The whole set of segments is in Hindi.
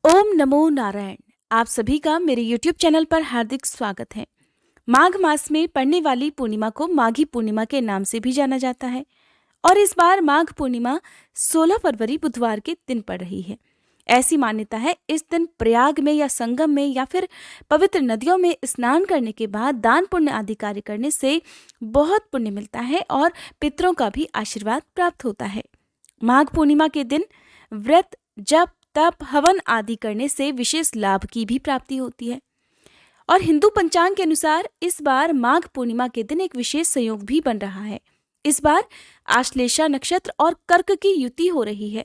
ओम नमो नारायण। आप सभी का मेरे YouTube चैनल पर हार्दिक स्वागत है। माघ मास में पड़ने वाली पूर्णिमा को माघी पूर्णिमा के नाम से भी जाना जाता है और इस बार माघ पूर्णिमा 16 फरवरी बुधवार के दिन पड़ रही है। ऐसी मान्यता है इस दिन प्रयाग में या संगम में या फिर पवित्र नदियों में स्नान करने के बाद दान पुण्य आदि कार्य करने से बहुत पुण्य मिलता है और पितरों का भी आशीर्वाद प्राप्त होता है। माघ पूर्णिमा के दिन व्रत, जप, तप, हवन आदि करने से विशेष लाभ की भी प्राप्ति होती है और हिंदू पंचांग के अनुसार इस बार माघ पूर्णिमा के दिन एक विशेष संयोग भी बन रहा है। इस बार आश्लेषा नक्षत्र और कर्क की युति हो रही है।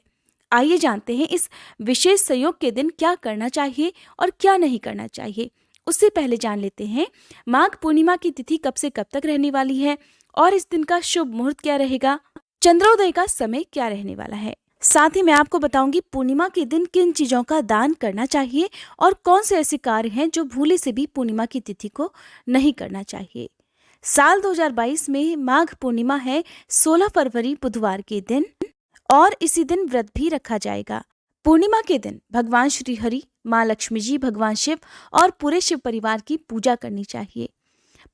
आइए जानते हैं इस विशेष संयोग के दिन क्या करना चाहिए और क्या नहीं करना चाहिए। उससे पहले जान लेते हैं माघ पूर्णिमा की तिथि कब से कब तक रहने वाली है और इस दिन का शुभ मुहूर्त क्या रहेगा, चंद्रोदय का समय क्या रहने वाला है। साथ ही मैं आपको बताऊंगी पूर्णिमा के दिन किन चीजों का दान करना चाहिए और कौन से ऐसे कार्य हैं जो भूले से भी पूर्णिमा की तिथि को नहीं करना चाहिए। साल 2022 में माघ पूर्णिमा है 16 फरवरी बुधवार के दिन और इसी दिन व्रत भी रखा जाएगा। पूर्णिमा के दिन भगवान श्री हरि, माँ लक्ष्मी जी, भगवान शिव और पूरे शिव परिवार की पूजा करनी चाहिए।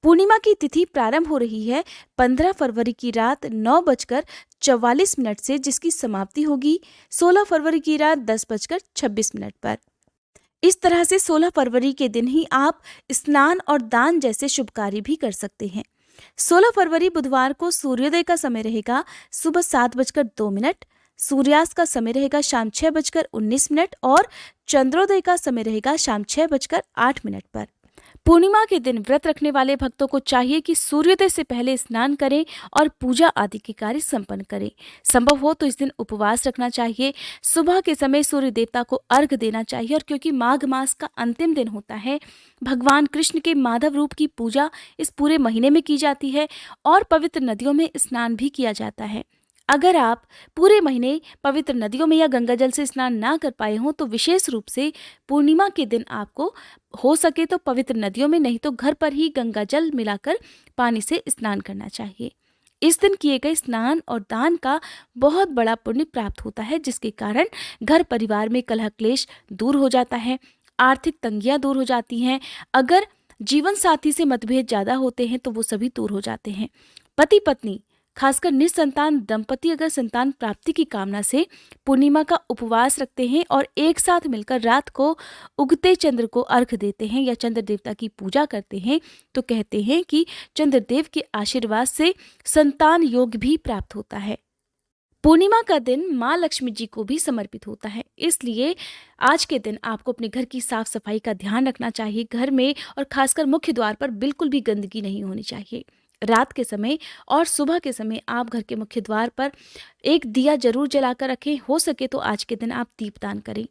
पूर्णिमा की तिथि प्रारंभ हो रही है 15 फरवरी की रात 9:44 से, जिसकी समाप्ति होगी 16 फरवरी की रात 10:26 पर। इस तरह से 16 फरवरी के दिन ही आप स्नान और दान जैसे शुभ कार्य भी कर सकते हैं। 16 फरवरी बुधवार को सूर्योदय का समय रहेगा सुबह 7:02, सूर्यास्त का समय रहेगा शाम 6:19 और चंद्रोदय का समय रहेगा शाम 6:08 पर। पूर्णिमा के दिन व्रत रखने वाले भक्तों को चाहिए कि सूर्योदय से पहले स्नान करें और पूजा आदि के कार्य संपन्न करें। संभव हो तो इस दिन उपवास रखना चाहिए। सुबह के समय सूर्य देवता को अर्घ्य देना चाहिए और क्योंकि माघ मास का अंतिम दिन होता है, भगवान कृष्ण के माधव रूप की पूजा इस पूरे महीने में की जाती है और पवित्र नदियों में स्नान भी किया जाता है। अगर आप पूरे महीने पवित्र नदियों में या गंगा जल से स्नान ना कर पाए हों तो विशेष रूप से पूर्णिमा के दिन आपको हो सके तो पवित्र नदियों में, नहीं तो घर पर ही गंगा जल मिलाकर पानी से स्नान करना चाहिए। इस दिन किए गए स्नान और दान का बहुत बड़ा पुण्य प्राप्त होता है, जिसके कारण घर परिवार में कलह क्लेश दूर हो जाता है, आर्थिक तंगियां दूर हो जाती हैं। अगर जीवन साथी से मतभेद ज्यादा होते हैं तो वो सभी दूर हो जाते हैं। पति पत्नी, खासकर निसंतान दंपति अगर संतान प्राप्ति की कामना से पूर्णिमा का उपवास रखते हैं और एक साथ मिलकर रात को उगते चंद्र को अर्घ्य देते हैं या चंद्र देवता की पूजा करते हैं तो कहते हैं कि चंद्रदेव के आशीर्वाद से संतान योग भी प्राप्त होता है। पूर्णिमा का दिन माँ लक्ष्मी जी को भी समर्पित होता है, इसलिए आज के दिन आपको अपने घर की साफ सफाई का ध्यान रखना चाहिए। घर में और खासकर मुख्य द्वार पर बिल्कुल भी गंदगी नहीं होनी चाहिए। रात के समय और सुबह के समय आप घर के मुख्य द्वार पर एक दिया जरूर जलाकर रखें। हो सके तो आज के दिन आप दीपदान करें।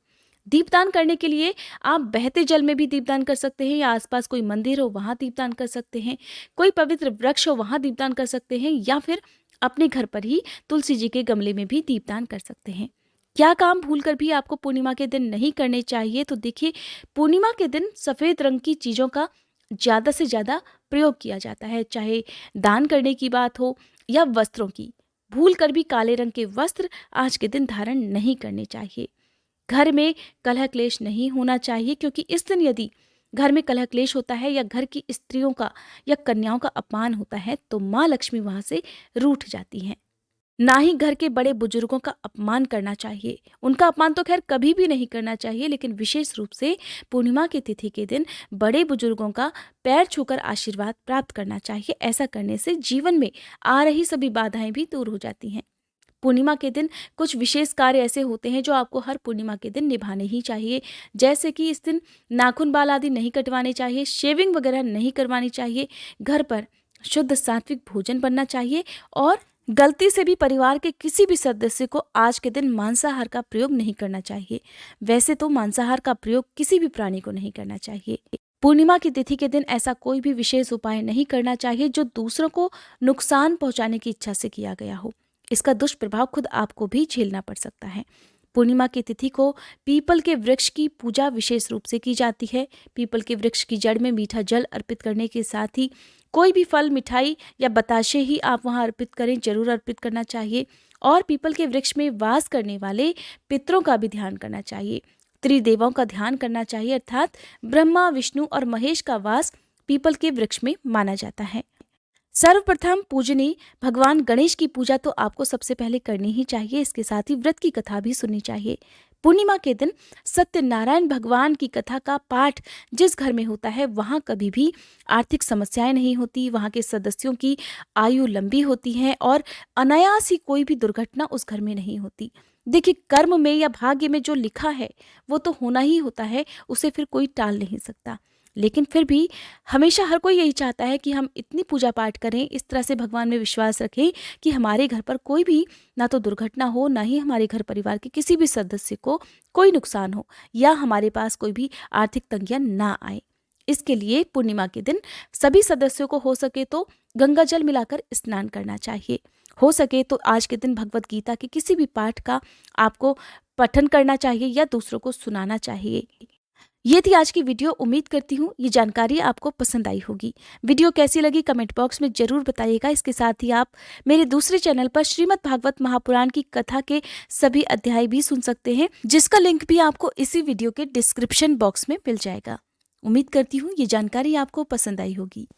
दीपदान करने के लिए आप बहते जल में भी दीपदान कर सकते हैं या आसपास कोई मंदिर हो वहां दीपदान कर सकते हैं, कोई पवित्र वृक्ष हो वहां दीपदान कर सकते हैं या फिर अपने घर पर ही तुलसी जी के गमले में भी दीपदान कर सकते हैं। क्या काम भूलकर भी आपको पूर्णिमा के दिन नहीं करने चाहिए, तो देखिए पूर्णिमा के दिन सफेद रंग की चीजों का ज्यादा से ज्यादा प्रयोग किया जाता है, चाहे दान करने की बात हो या वस्त्रों की। भूल कर भी काले रंग के वस्त्र आज के दिन धारण नहीं करने चाहिए। घर में कलह क्लेश नहीं होना चाहिए, क्योंकि इस दिन यदि घर में कलह क्लेश होता है या घर की स्त्रियों का या कन्याओं का अपमान होता है तो माँ लक्ष्मी वहां से रूठ जाती हैं। ना ही घर के बड़े बुजुर्गों का अपमान करना चाहिए। उनका अपमान तो खैर कभी भी नहीं करना चाहिए, लेकिन विशेष रूप से पूर्णिमा की तिथि के दिन बड़े बुजुर्गों का पैर छूकर आशीर्वाद प्राप्त करना चाहिए। ऐसा करने से जीवन में आ रही सभी बाधाएं भी दूर हो जाती हैं। पूर्णिमा के दिन कुछ विशेष कार्य ऐसे होते हैं जो आपको हर पूर्णिमा के दिन निभाने ही चाहिए, जैसे कि इस दिन नाखून बाल आदि नहीं कटवाने चाहिए, शेविंग वगैरह नहीं करवानी चाहिए, घर पर शुद्ध सात्विक भोजन बनना चाहिए और गलती से भी परिवार के किसी भी सदस्य को आज के दिन मांसाहार का प्रयोग नहीं करना चाहिए। वैसे तो मांसाहार का प्रयोग किसी भी प्राणी को नहीं करना चाहिए। पूर्णिमा की तिथि के दिन ऐसा कोई भी विशेष उपाय नहीं करना चाहिए जो दूसरों को नुकसान पहुंचाने की इच्छा से किया गया हो। इसका दुष्प्रभाव खुद आपको भी झेलना पड़ सकता है। पूर्णिमा की तिथि को पीपल के वृक्ष की पूजा विशेष रूप से की जाती है। पीपल के वृक्ष की जड़ में मीठा जल अर्पित करने के साथ ही कोई भी फल, मिठाई या बताशे ही आप वहां अर्पित करें, जरूर अर्पित करना चाहिए। और पीपल के वृक्ष में वास करने वाले पितरों का भी ध्यान करना चाहिए। त्रिदेवों का ध्यान करना चाहिए, अर्थात ब्रह्मा, विष्णु और महेश का वास पीपल के वृक्ष में माना जाता है। सर्वप्रथम पूजनीय भगवान गणेश की पूजा तो आपको सबसे पहले करनी ही चाहिए। इसके साथ ही व्रत की कथा भी सुननी चाहिए। पूर्णिमा के दिन सत्यनारायण भगवान की कथा का पाठ जिस घर में होता है वहां कभी भी आर्थिक समस्याएं नहीं होती, वहां के सदस्यों की आयु लंबी होती है और अनायास ही कोई भी दुर्घटना उस घर में नहीं होती। देखिए, कर्म में या भाग्य में जो लिखा है वो तो होना ही होता है, उसे फिर कोई टाल नहीं सकता। लेकिन फिर भी हमेशा हर कोई यही चाहता है कि हम इतनी पूजा पाठ करें, इस तरह से भगवान में विश्वास रखें कि हमारे घर पर कोई भी ना तो दुर्घटना हो, ना ही हमारे घर परिवार के किसी भी सदस्य को कोई नुकसान हो या हमारे पास कोई भी आर्थिक तंगियां ना आए। इसके लिए पूर्णिमा के दिन सभी सदस्यों को हो सके तो गंगा जल मिलाकर स्नान करना चाहिए। हो सके तो आज के दिन भगवत गीता के किसी भी पाठ का आपको पठन करना चाहिए या दूसरों को सुनाना चाहिए। ये थी आज की वीडियो। उम्मीद करती हूँ ये जानकारी आपको पसंद आई होगी। वीडियो कैसी लगी कमेंट बॉक्स में जरूर बताइएगा। इसके साथ ही आप मेरे दूसरे चैनल पर श्रीमद् भागवत महापुराण की कथा के सभी अध्याय भी सुन सकते हैं, जिसका लिंक भी आपको इसी वीडियो के डिस्क्रिप्शन बॉक्स में मिल जाएगा। उम्मीद करती हूँ ये जानकारी आपको पसंद आई होगी।